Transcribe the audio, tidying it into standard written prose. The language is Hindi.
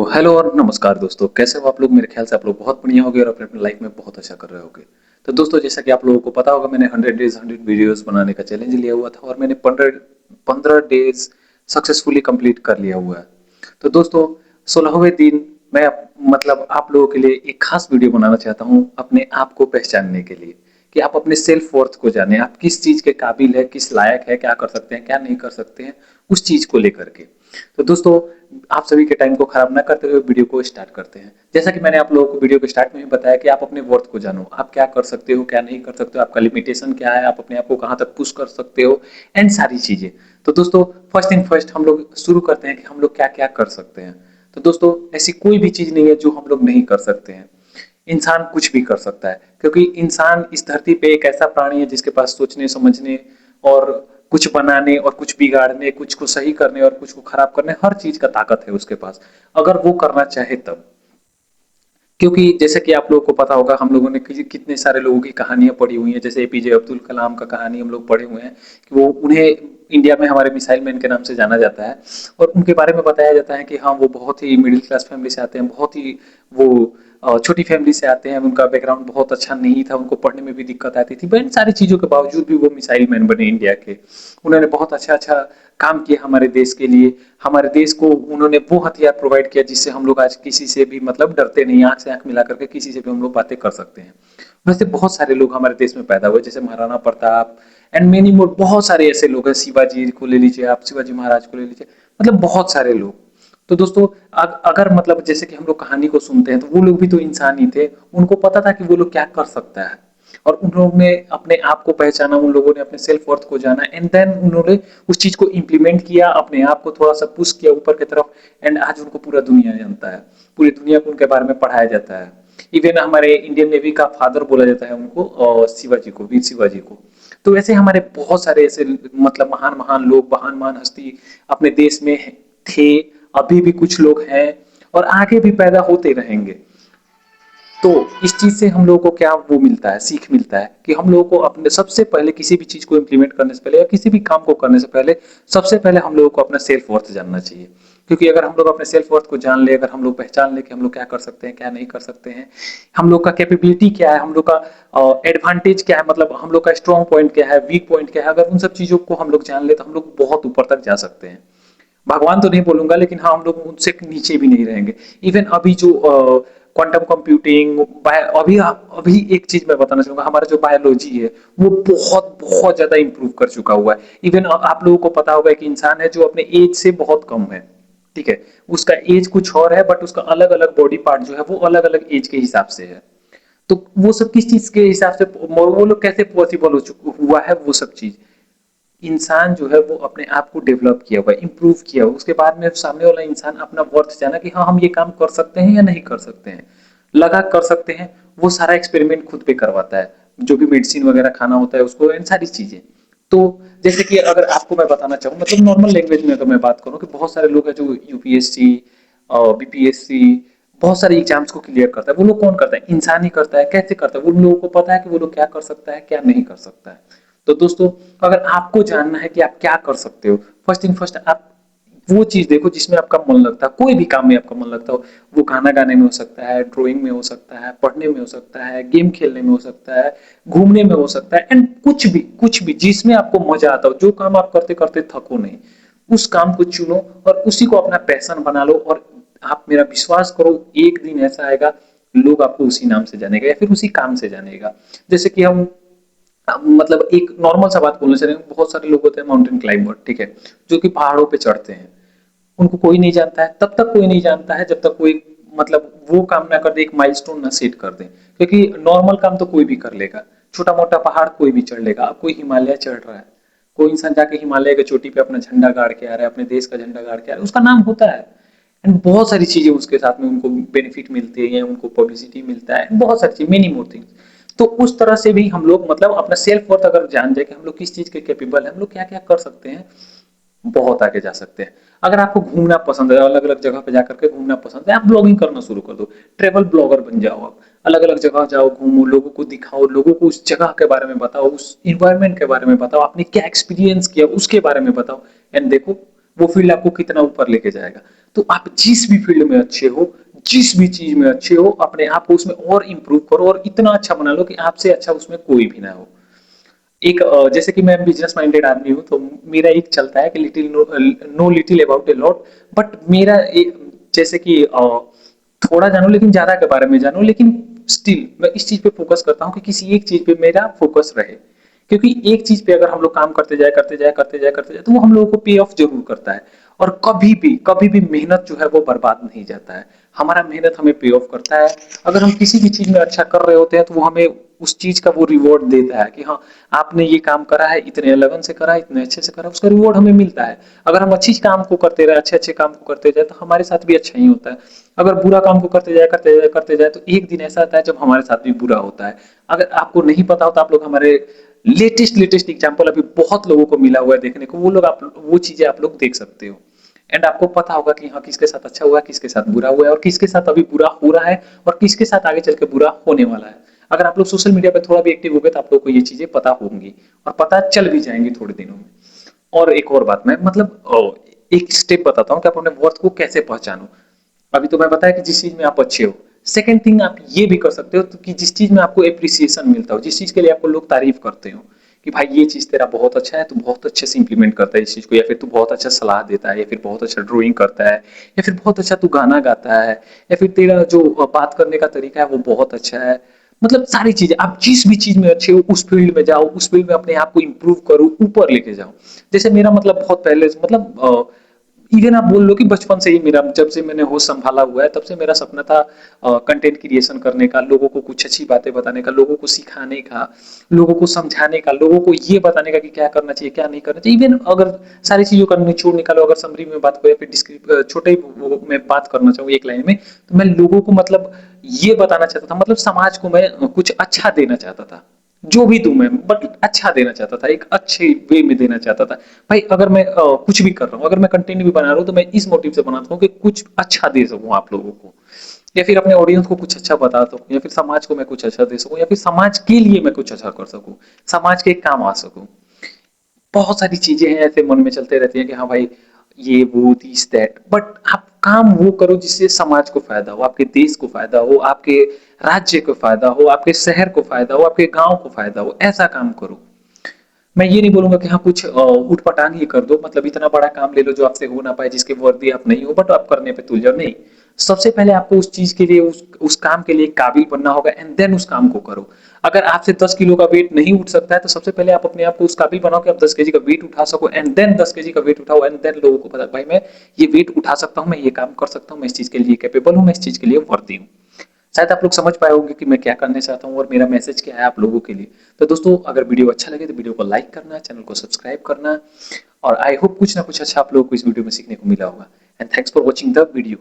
हेलो और नमस्कार दोस्तों, कैसे हो आप लोग? मेरे ख्याल से आप लोग बहुत बढ़िया होगे और अपने अपने लाइफ में बहुत अच्छा कर रहे होगे। तो दोस्तों, जैसा कि आप लोगों को पता होगा, मैंने 100 डेज 100 वीडियोस बनाने का चैलेंज लिया हुआ था और मैंने 15 डेज सक्सेसफुली कंप्लीट कर लिया हुआ है। तो दोस्तों, 16वें दिन मैं मतलब आप लोगों के लिए एक खास वीडियो बनाना चाहता हूँ अपने आप को पहचानने के लिए, कि आप अपने सेल्फ वर्थ को जाने, आप किस चीज के काबिल है, किस लायक है, क्या कर सकते हैं, क्या नहीं कर सकते हैं, उस चीज को लेकर के। तो दोस्तों, आप सभी के टाइम को खराब ना करते हुए वीडियो को स्टार्ट करते हैं। जैसा कि मैंने आप लोगों को वीडियो के स्टार्ट में ही बताया कि आप अपने वर्थ को जानो, आप क्या कर सकते हो, क्या नहीं कर सकते हो, आपका लिमिटेशन क्या है, आप अपने आप को कहाँ तक पुश कर सकते हो, एंड सारी चीजें। तो दोस्तों, फर्स्ट इन फर्स्ट हम लोग शुरू करते हैं कि हम लोग क्या क्या कर सकते हैं। तो दोस्तों, ऐसी कोई भी चीज नहीं है जो हम लोग नहीं कर सकते हैं। इंसान कुछ भी कर सकता है, क्योंकि इंसान इस धरती पे एक ऐसा प्राणी है जिसके पास सोचने, समझने और कुछ बनाने और कुछ बिगाड़ने, कुछ को सही करने और कुछ को खराब करने, हर चीज का ताकत है उसके पास, अगर वो करना चाहे तब। क्योंकि जैसे कि आप लोगों को पता होगा, हम लोगों ने कितने सारे लोगों की कहानियां पढ़ी हुई हैं। जैसे एपीजे अब्दुल कलाम का कहानी हम लोग पढ़े हुए हैं कि वो उन्हें इंडिया में हमारे मिसाइल मैन के नाम से जाना जाता है। और उनके बारे में बताया जाता है कि हाँ, वो बहुत ही मिडिल क्लास फैमिली से आते हैं, बहुत ही वो छोटी फैमिली से आते हैं, उनका बैकग्राउंड बहुत अच्छा नहीं था, उनको पढ़ने में भी दिक्कत आती थी, बट इन सारी चीज़ों के बावजूद भी वो मिसाइल मैन बने इंडिया के। उन्होंने बहुत अच्छा अच्छा काम किया हमारे देश के लिए। हमारे देश को उन्होंने वो हथियार प्रोवाइड किया जिससे हम लोग आज किसी से भी मतलब डरते नहीं, आंख से आंख मिला करके किसी से भी हम लोग बातें कर सकते हैं। वैसे बहुत सारे लोग हमारे देश में पैदा हुए, जैसे Maharana Pratap and many more, बहुत सारे ऐसे लोग हैं। शिवाजी को ले लीजिए आप, शिवाजी महाराज को ले लीजिए, मतलब बहुत सारे लोग। तो दोस्तों, अगर मतलब जैसे कि हम लोग कहानी को सुनते हैं, तो वो लोग भी तो इंसान ही थे। उनको पता था कि वो लोग क्या कर सकता है, और उन्होंने अपने आप को पहचाना, उन लोगों ने अपने सेल्फ वर्थ को जाना, एंड देन उन्होंने उस चीज को इम्प्लीमेंट किया, अपने आप को थोड़ा सा पुश किया ऊपर की तरफ। एंड आज उनको पूरा दुनिया जानता है, पूरी दुनिया को उनके बारे में पढ़ाया जाता है। इवन हमारे इंडियन नेवी का फादर बोला जाता है उनको, और शिवाजी को, वीर शिवाजी को। तो ऐसे हमारे बहुत सारे ऐसे मतलब महान महान लोग, महान महान हस्ती अपने देश में थे, अभी भी कुछ लोग हैं, और आगे भी पैदा होते रहेंगे। तो इस चीज से हम लोगों को क्या वो मिलता है, सीख मिलता है कि हम लोगों को अपने सबसे पहले किसी भी चीज को इम्प्लीमेंट करने से पहले या किसी भी काम को करने से पहले सबसे पहले हम लोगों को अपना सेल्फ वर्थ जानना चाहिए। क्योंकि अगर हम लोग अपने सेल्फ वर्थ को जान ले, अगर हम लोग पहचान ले कि हम लोग क्या कर सकते हैं, क्या नहीं कर सकते हैं, हम लोग का कैपेबिलिटी क्या है, हम लोग का एडवांटेज क्या है, मतलब हम लोग का स्ट्रॉन्ग पॉइंट क्या है, वीक पॉइंट क्या है, अगर उन सब चीजों को हम लोग जान ले तो हम लोग बहुत ऊपर तक जा सकते हैं। भगवान तो नहीं बोलूंगा, लेकिन हाँ, हम लोग उनसे नीचे भी नहीं रहेंगे। इवन अभी जो क्वांटम कंप्यूटिंग, अभी अभी एक चीज मैं बताना चाहूंगा, हमारा जो बायोलॉजी है वो बहुत बहुत ज्यादा इंप्रूव कर चुका हुआ है। इवन आप लोगों को पता होगा कि इंसान है जो अपने एज से बहुत कम है, ठीक है, उसका एज कुछ और है, बट उसका अलग अलग बॉडी पार्ट जो है वो अलग अलग एज के हिसाब से है। तो वो सब किस चीज के हिसाब से, वो लोग कैसे पॉसिबल हुआ है वो सब चीज, इंसान जो है वो अपने आप को डेवलप किया हुआ है, इंप्रूव किया हुआ, उसके बाद में सामने वाला इंसान अपना वर्थ जाना कि हाँ, हम ये काम कर सकते हैं या नहीं कर सकते हैं, लगा कर सकते हैं। वो सारा एक्सपेरिमेंट खुद पे करवाता है, जो भी मेडिसिन वगैरह खाना होता है उसको, इन सारी चीजें। तो जैसे कि अगर आपको मैं बताना चाहूँ, मतलब नॉर्मल लैंग्वेज में अगर मैं बात करूँ, कि बहुत सारे लोग हैं जो यूपीएससी और बीपीएससी, बहुत सारे एग्जाम्स को क्लियर करता है। वो लोग कौन करता है? इंसान ही करता है। कैसे करता है? उन लोगों को पता है कि वो लोग क्या कर सकता है, क्या नहीं कर सकता है। तो दोस्तों, अगर आपको जानना है कि आप क्या कर सकते हो, फर्स्ट थिंग फर्स्ट, आप वो चीज देखो जिसमें आपका मन लगता है, कोई भी काम में आपका मन लगता हो। वो गाना गाने में हो सकता है, ड्राइंग में हो सकता है, पढ़ने में हो सकता है, गेम खेलने में हो सकता है, घूमने में हो सकता है, एंड कुछ भी जिसमें आपको मजा आता हो, जो काम आप करते करते थको नहीं, उस काम को चुनो और उसी को अपना पैशन बना लो। और आप मेरा विश्वास करो, एक दिन ऐसा आएगा, लोग आपको उसी नाम से जानेगा या फिर उसी काम से जानेगा। जैसे कि हम मतलब एक नॉर्मल सा बात बोलना चाह रहे हैं, बहुत सारे लोग होते हैं माउंटेन क्लाइंबर, ठीक है, जो कि पहाड़ों पे चढ़ते हैं। उनको कोई नहीं जानता है, तब तक कोई नहीं जानता है जब तक कोई मतलब वो काम ना कर दे, एक माइलस्टोन ना सेट कर दे। क्योंकि नॉर्मल काम तो कोई भी कर लेगा, छोटा मोटा पहाड़ कोई भी चढ़ लेगा। अब कोई हिमालय चढ़ रहा है, कोई इंसान जाके हिमालय की चोटी पे अपना झंडा गाड़ के आ रहा है, अपने देश का झंडा गाड़ के आ रहा है, उसका नाम होता है। एंड बहुत सारी चीजें उसके साथ में उनको बेनिफिट मिलती है, उनको पब्लिसिटी मिलता है, बहुत सारी चीज, मेनी मोर थिंग्स। तो उस तरह से भी हम लोग मतलब अपना सेल्फ वर्थ अगर जान जाए कि हम लोग किस चीज के कैपेबल है, हम लोग क्या क्या कर सकते हैं, बहुत आगे जा सकते हैं। अगर आपको घूमना पसंद है, अलग अलग जगह पे जाकर के घूमना पसंद है, आप ब्लॉगिंग करना शुरू कर दो, ट्रेवल ब्लॉगर बन जाओ। आप अलग अलग जगह जाओ, घूमो, लोगों को दिखाओ, लोगों को उस जगह के बारे में बताओ, उस इन्वायरमेंट के बारे में बताओ, आपने क्या एक्सपीरियंस किया उसके बारे में बताओ, एंड देखो वो फील्ड आपको कितना ऊपर लेके जाएगा। तो आप जिस भी फील्ड में अच्छे हो, जिस भी चीज में अच्छे हो, अपने आप को उसमें और इम्प्रूव करो और इतना अच्छा बना लो कि आपसे अच्छा उसमें कोई भी ना हो। एक जैसे कि मैं बिजनेस माइंडेड आदमी हूँ, तो मेरा एक चलता है कि little know little about a lot. But मेरा जैसे कि थोड़ा जानूं लेकिन ज्यादा के बारे में जानूं, लेकिन स्टिल मैं इस चीज पे फोकस करता हूँ कि किसी एक चीज पे मेरा फोकस रहे। क्योंकि एक चीज पे अगर हम लोग काम करते जाए करते जाए करते जाए करते जाए, तो वो हम लोगों को पे ऑफ जरूर करता है। और कभी भी मेहनत जो है वो बर्बाद नहीं जाता है। हमारा मेहनत हमें पे ऑफ करता है। अगर हम किसी भी चीज में अच्छा कर रहे होते हैं, तो वो हमें उस चीज का वो रिवॉर्ड देता है कि हाँ, आपने ये काम करा है, इतने लगन से करा है, इतने अच्छे से करा, उसका रिवॉर्ड हमें मिलता है। अगर हम अच्छी काम को करते रहे, अच्छे अच्छे काम को करते जाए, तो हमारे साथ भी अच्छा ही होता है। अगर बुरा काम को करते जाए तो एक दिन ऐसा आता है जब हमारे साथ भी बुरा होता है। अगर आपको नहीं पता हो तो आप लोग हमारे लेटेस्ट एग्जाम्पल अभी बहुत लोगों को मिला हुआ है देखने को, वो लोग आप वो चीजें आप लोग देख सकते हो। एंड आपको पता होगा कि हाँ, किसके साथ अच्छा हुआ है, किसके साथ बुरा हुआ है, और किसके साथ अभी बुरा हो रहा है, और किसके साथ आगे चल के बुरा होने वाला है। अगर आप लोग सोशल मीडिया पे थोड़ा भी एक्टिव हो गए, तो आप लोग को ये चीजें पता होंगी और पता चल भी जाएंगी थोड़े दिनों में। और एक और बात, मैं मतलब एक स्टेप बताता हूँ कि आप अपने वर्थ को कैसे पहचानो। अभी तो मैं बताया कि जिस चीज में आप अच्छे हो। सेकंड थिंग आप ये भी कर सकते हो, तो कि जिस चीज में आपको एप्रिसिएशन मिलता हो, जिस चीज के लिए आपको लोग तारीफ करते हो कि भाई ये चीज तेरा बहुत अच्छा है, तू बहुत अच्छे से इंप्लीमेंट करता है इस चीज को, या फिर तू बहुत अच्छा सलाह देता है, या फिर बहुत अच्छा ड्राइंग करता है, या फिर बहुत अच्छा तू गाना गाता है, या फिर तेरा जो बात करने का तरीका है वो बहुत अच्छा है। मतलब सारी चीजें, आप जिस भी चीज में अच्छे हो उस फील्ड में जाओ, उस फील्ड में अपने आप को इंप्रूव करो, ऊपर लेके जाओ। जैसे मेरा मतलब बहुत पहले मतलब इवन आप बोल लो कि बचपन से ही मेरा, जब से मैंने होश संभाला हुआ है तब से मेरा सपना था कंटेंट क्रिएशन करने का, लोगों को कुछ अच्छी बातें बताने का, लोगों को सिखाने का, लोगों को समझाने का, लोगों को ये बताने का कि क्या करना चाहिए क्या नहीं करना चाहिए। इवन अगर सारी चीजों का निचोड़ निकालो, अगर समरी में बात करो या फिर छोटे में बात करना चाहूँ एक लाइन में, तो मैं लोगों को मतलब ये बताना चाहता था, मतलब समाज को मैं कुछ अच्छा देना चाहता था। जो भी दूं मैं, बट अच्छा देना चाहता था, एक अच्छे वे में देना चाहता था। भाई अगर मैं कुछ भी कर रहा हूँ, अगर मैं कंटेंट भी बना रहा हूँ, तो मैं इस मोटिव से बनाता हूँ कि कुछ अच्छा दे सकूं आप लोगों को, या फिर अपने ऑडियंस को कुछ अच्छा बता सकूं, या फिर समाज को मैं कुछ अच्छा दे सकूं, या फिर समाज के लिए मैं कुछ अच्छा कर सकूं, समाज के काम आ सकूं। बहुत सारी चीजें हैं ऐसे मन में चलते रहती है कि हाँ भाई, ये वो दिस दैट, बट आप काम वो करो जिससे समाज को फायदा हो, आपके देश को फायदा हो, आपके राज्य को फायदा हो, आपके शहर को फायदा हो, आपके गांव को फायदा हो, ऐसा काम करो। मैं ये नहीं बोलूंगा कि हाँ कुछ उठ पटांग ही कर दो, मतलब इतना बड़ा काम ले लो जो आपसे हो ना पाए, जिसके वर्दी आप नहीं हो, बट आप करने पे तुल जाओ, नहीं। सबसे पहले आपको उस चीज के लिए, उस काम के लिए काबिल बनना होगा, एंड देन उस काम को करो। अगर आपसे 10 किलो का वेट नहीं उठ सकता है, तो सबसे पहले आप अपने आप को उस काबिल बनाओ कि आप 10 केजी का वेट उठा सको, एंड देन 10 केजी का वेट उठाओ, एंड देन लोगों को पता भाई मैं ये वेट उठा सकता हूँ, मैं ये काम कर सकता हूँ, मैं इस चीज के लिए कैपेबल हूँ, मैं इस चीज के लिए वर्दी हूँ। शायद आप लोग समझ पाए होंगे कि मैं क्या करने चाहता हूँ और मेरा मैसेज क्या है आप लोगों के लिए। तो दोस्तों, अगर वीडियो अच्छा लगे तो वीडियो को लाइक करना, चैनल को सब्सक्राइब करना, और आई होप कुछ ना कुछ अच्छा आप लोगों को इस वीडियो में सीखने को मिला होगा। And thanks for watching the video.